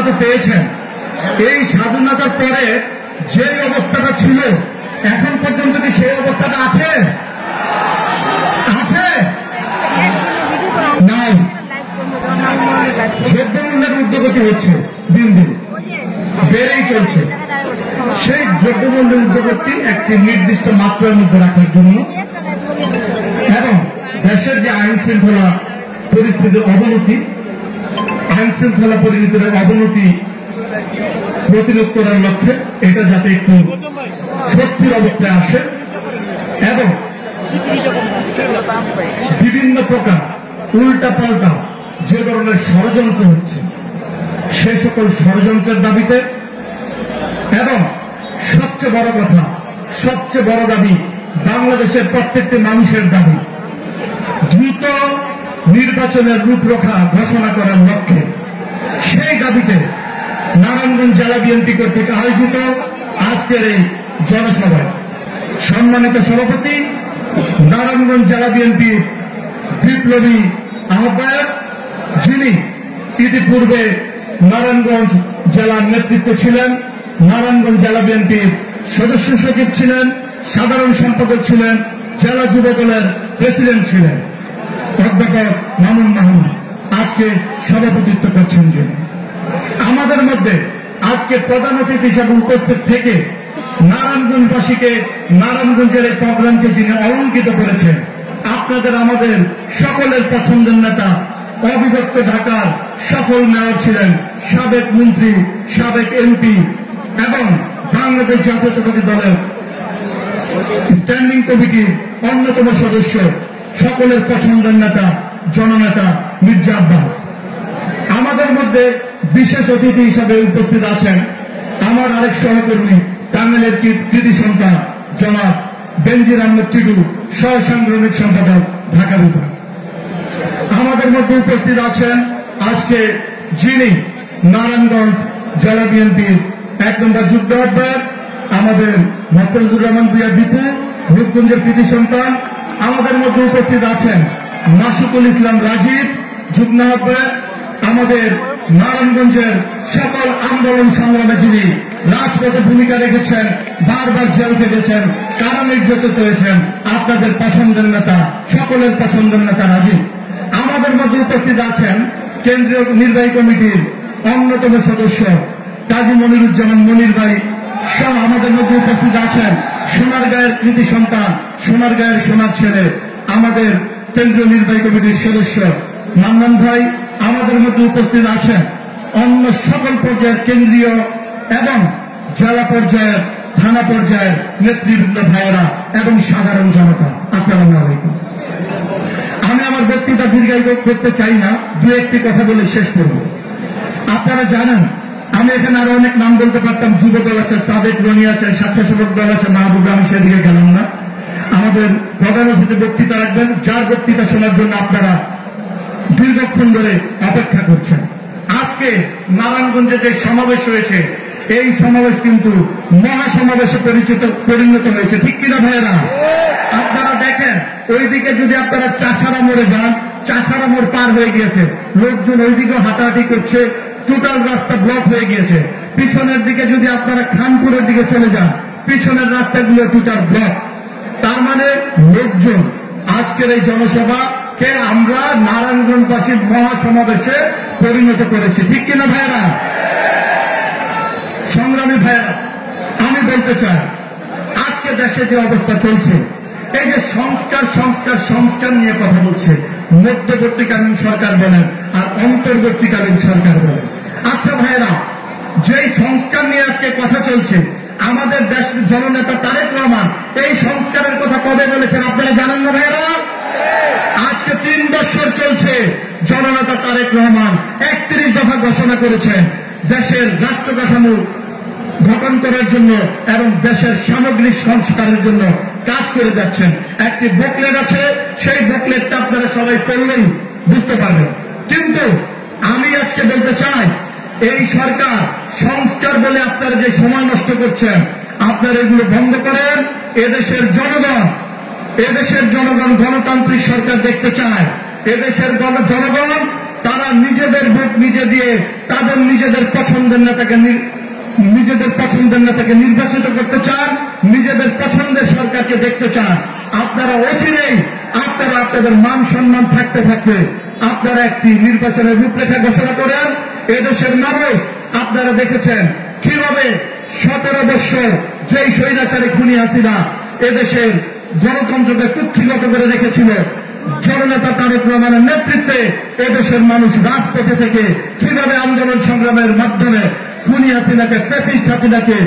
স্বাধীনতা পেয়েছেন, এই স্বাধীনতার পরে যে অবস্থাটা ছিল এখন পর্যন্ত কি সেই অবস্থাটা আছে? আছে নাই? দ্রব্যমূল্যের ঊর্ধ্বগতি হচ্ছে, দিন দিন বেড়েই চলছে। সেই দ্রব্যমূল্যের ঊর্ধ্বগতি একটি নির্দিষ্ট মাত্রার মধ্যে রাখার জন্য এবং দেশের যে আইন শৃঙ্খলা পরিস্থিতির অবনতি, আইন শৃঙ্খলা পরিস্থিতির অবনতি প্রতিরোধ করার লক্ষ্যে এটা যাতে একটু স্বস্তির অবস্থায় আসে এবং বিভিন্ন প্রকার উল্টা পাল্টা যে ধরনের ষড়যন্ত্র হচ্ছে সে সকল ষড়যন্ত্রের দাবিতে এবং সবচেয়ে বড় কথা, সবচেয়ে বড় দাবি বাংলাদেশের প্রত্যেকটি মানুষের দাবি দ্রুত নির্বাচনের রূপরেখা ঘোষণা করার লক্ষ্যে সেই দাবিতে নারায়ণগঞ্জ জেলা বিএনপি কর্তৃক আয়োজিত আজকের এই জনসভায় সম্মানিত সভাপতি, নারায়ণগঞ্জ জেলা বিএনপির বিপ্লবী আহ্বায়ক, যিনি ইতিপূর্বে নারায়ণগঞ্জ জেলার নেতৃত্ব ছিলেন, নারায়ণগঞ্জ জেলা বিএনপির সদস্য সচিব ছিলেন, সাধারণ সম্পাদক ছিলেন, জেলা যুব দলের প্রেসিডেন্ট ছিলেন, অধ্যাপক মামুন মাহমুদ আজকে সভাপতিত্ব করছেন। যিনি আমাদের মধ্যে আজকে প্রধান অতিথি হিসেবে উপস্থিত থেকে নারায়ণগঞ্জবাসীকে, নারায়ণগঞ্জের এই প্রোগ্রামকে যিনি অলঙ্কিত করেছেন, আপনাদের আমাদের সকলের পছন্দের নেতা, অবিভক্ত ঢাকার সফল মেয়র ছিলেন, সাবেক মন্ত্রী, সাবেক এমপি এবং বাংলাদেশ জাতীয়তাবাদী দলের স্ট্যান্ডিং কমিটির অন্যতম সদস্য, সকলের পছন্দের নেতা, জননেতা মির্জা আব্বাস। আমাদের মধ্যে বিশেষ অতিথি হিসাবে উপস্থিত আছেন আমার আরেক সহকর্মী, টাঙ্গাইলের কৃতি সন্তান জনাব বেনজির আহমেদ টিটু, সহ সাংগঠনিক সম্পাদক, ঢাকা বিভাগ। আমাদের মধ্যে উপস্থিত আছেন আজকে যিনি নারায়ণগঞ্জ জেলা বিএনপির 1 নম্বর যুগ্ম আহ্বায়ক, আমাদের মোস্তাফিজুর রহমান ভূঁইয়া দীপু, রূপগঞ্জের কৃতি সন্তান। আমাদের মধ্যে উপস্থিত আছেন মাসুকুল ইসলাম রাজীব, যুগ্ম আহ্বায়ক। আমাদের নারায়ণগঞ্জের সকল আন্দোলন সংগ্রামে যিনি রাজপথে ভূমিকা রেখেছেন, বারবার জেল খেটেছেন, কারা নির্যাতিত হয়েছেন, আপনাদের পছন্দের নেতা, সকলের পছন্দের নেতা রাজীব। আমাদের মধ্যে উপস্থিত আছেন কেন্দ্রীয় নির্বাহী কমিটির অন্যতম সদস্য কাজী মনিরুজ্জামান মনির ভাই সহ আমাদের মধ্যে উপস্থিত আছেন সোনারগাঁয়ের কৃতি সন্তান, সোনারগাঁয়ের সোনার ছেলে, আমাদের কেন্দ্রীয় নির্বাহী কমিটির সদস্য মান্নান ভাই। আমাদের মধ্যে উপস্থিত আছেন অন্য সকল পর্যায়ের কেন্দ্রীয় এবং জেলা পর্যায়ের, থানা পর্যায়ের নেতৃবৃন্দ ভাইয়েরা এবং সাধারণ জনতা। আসসালামু আলাইকুম। আমি আমার বক্তৃতা দীর্ঘায়িত করতে চাই না, দু একটি কথা বলে শেষ করব। আপনারা জানেন আমি এখানে আরো অনেক নাম বলতে পারতাম, যুব দল আছে, সাবেক রনি আছে, স্বেচ্ছাসেবক দল আছে, মাহবুব, আমি সেদিকে গেলাম না। আমাদের প্রধান অতিথি বক্তৃতা রাখবেন, যার বক্তৃতা শোনার জন্য আপনারা দীর্ঘক্ষণ ধরে অপেক্ষা করছেন। নারায়ণগঞ্জে যে সমাবেশ হয়েছে, এই সমাবেশ কিন্তু মহাসমাবেশে পরিণত হয়েছে, ঠিক কিনা ভাইয়েরা? আপনারা দেখেন ওইদিকে যদি আপনারা চাষারা মোড়ে যান, চাষারা মোড় পার হয়ে গিয়েছে, লোকজন ওইদিকে হাঁটাহাঁটি করছে, টোটাল রাস্তা ব্লক হয়ে গিয়েছে। পিছনের দিকে যদি আপনারা খানপুরের দিকে চলে যান, পিছনের রাস্তাগুলো টোটাল ব্লক। তার মানে লোকজন আজকের এই জনসভাকে আমরা নারায়ণগঞ্জবাসীর মহাসমাবেশে পরিণত করেছি, ঠিক কিনা ভাইয়েরা? সংগ্রামী ভাইয়েরা, আমি বলতে চাই আজকে দেশে যে অবস্থা চলছে, এই যে সংস্কার সংস্কার সংস্কার নিয়ে কথা বলছে, মধ্যবর্তীকালীন সরকার বলেন আর অন্তর্বর্তীকালীন সরকার বলেন। আচ্ছা ভাইয়েরা, যেই সংস্কার নিয়ে আজকে কথা চলছে, আমাদের দেশের জননেতা তারেক রহমান এই সংস্কারের কথা কবে বলেছেন আপনারা জানেন না ভাইয়েরা? আজকে 3 বছর চলছে, জননেতা তারেক রহমান 31 দফা ঘোষণা করেছেন দেশের রাষ্ট্র কাঠামো গঠন করার জন্য এবং দেশের সামগ্রিক সংস্কারের জন্য কাজ করে যাচ্ছেন। একটি বুকলেট আছে, সেই বুকলেটটা আপনারা সবাই পড়লেই বুঝতে পারবেন। কিন্তু আমি আজকে বলতে চাই, এই সরকার সংস্কার বলে আপনারা যে সময় নষ্ট করছেন, আপনারা এগুলো বন্ধ করেন। এদেশের জনগণ গণতান্ত্রিক সরকার দেখতে চায়। এদেশের জনগণ তারা তারা নিজেদের ভোট নিজে দিয়ে তাদের নিজেদের পছন্দের নেতাকে নির্বাচিত করতে চান, নিজেদের পছন্দের সরকারকে দেখতে চান। আপনারা অচিরেই আপনাদের মান সম্মান থাকতে থাকতে আপনারা একটি নির্বাচনের রূপরেখা ঘোষণা করেন। এদেশের মানুষ আপনারা দেখেছেন কিভাবে 17 বছর যেই স্বৈরাচারী খুনি হাসিনা এদেশের গণতন্ত্রকে কুক্ষিগত করে রেখেছিল, জননেতা তারেক রহমানের নেতৃত্বে এদেশের মানুষ রাজপথে থেকে কিভাবে আন্দোলন সংগ্রামের মাধ্যমে খুনি হাসিনাকে, ফ্যাসিস্ট হাসিনাকে,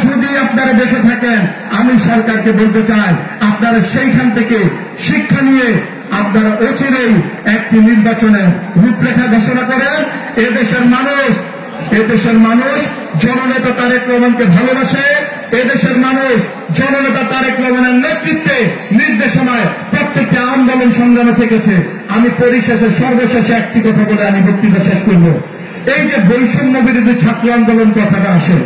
যদি আপনারা দেখে থাকেন, আমি সরকারকে বলতে চাই আপনারা সেইখান থেকে শিক্ষা নিয়ে আপনারা অচিরেই একটি নির্বাচনের রূপরেখা ঘোষণা করেন। এদেশের মানুষ জননেতা তারেক রহমানকে ভালোবাসে। এদেশের মানুষ জননেতা তারেক রহমানের নেতৃত্বে নির্দেশনায় প্রত্যেকটি আন্দোলন সংগ্রামে থেকেছে। আমি পরিশেষে সর্বশেষে একটি কথা বলে আমি বক্তৃতা শেষ করব। এই যে বৈষম্য বিরোধী ছাত্র আন্দোলন কথাটা আসে,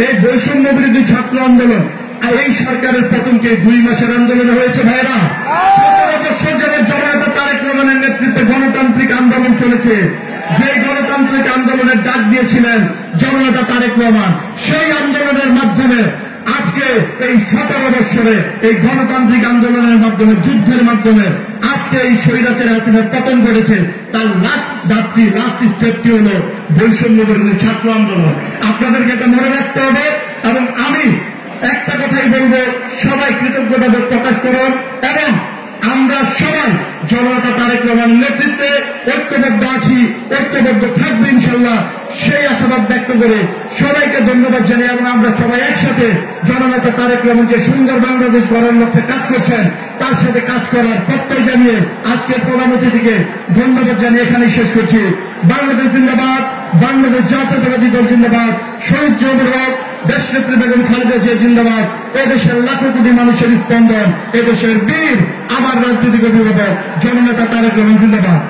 এই বৈষম্য বিরোধী ছাত্র আন্দোলন এই সরকারের পতনকে 2 মাসের আন্দোলন হয়েছে ভাইরা। 17 বছর যাবে জননেতা তারেক রহমানের নেতৃত্বে গণতান্ত্রিক আন্দোলন চলেছে। যে গণতান্ত্রিক আন্দোলনের ডাক দিয়েছিলেন জননেতা তারেক রহমান, সেই আন্দোলনের মাধ্যমে আজকে এই 17 বছরে এই গণতান্ত্রিক আন্দোলনের মাধ্যমে, যুদ্ধের মাধ্যমে আজকে এই স্বৈরাচারী হাসিনার পতন ঘটেছে। তার লাস্ট স্টেপটি হল বৈষম্য বিরোধী ছাত্র আন্দোলন। আপনাদেরকে এটা মনে রাখতে হবে। এবং আমি একটা কথাই বলবো, সবাই কৃতজ্ঞতা প্রকাশ করুন এবং আমরা সবাই জননেতা তারেক রহমানের নেতৃত্বে ঐক্যবদ্ধ আছি, ঐক্যবদ্ধ থাকবে ইনশাল্লাহ, সেই আশাবাদ ব্যক্ত করে সবাইকে ধন্যবাদ জানিয়ে এবং আমরা সবাই একসাথে জননেতা তারেক রহমানকে সুন্দর বাংলাদেশ গড়ার লক্ষ্যে কাজ করছেন, তার সাথে কাজ করার প্রত্যয় জানিয়ে আজকের প্রধান অতিথিকে ধন্যবাদ জানিয়ে এখানেই শেষ করছি। বাংলাদেশ জিন্দাবাদ, বাংলাদেশ জাতীয়তাবাদী দল জিন্দাবাদ, শহীদ জিয়াউর হক, দেশনেত্রী বেগম খালেদা জিয়া জিন্দাবাদ, এদেশের লাখো কোটি মানুষের স্পন্দন, এদেশের বীর, আমার রাজনৈতিক অভিভাবক জননেতা তারেক রহমান জিন্দাবাদ।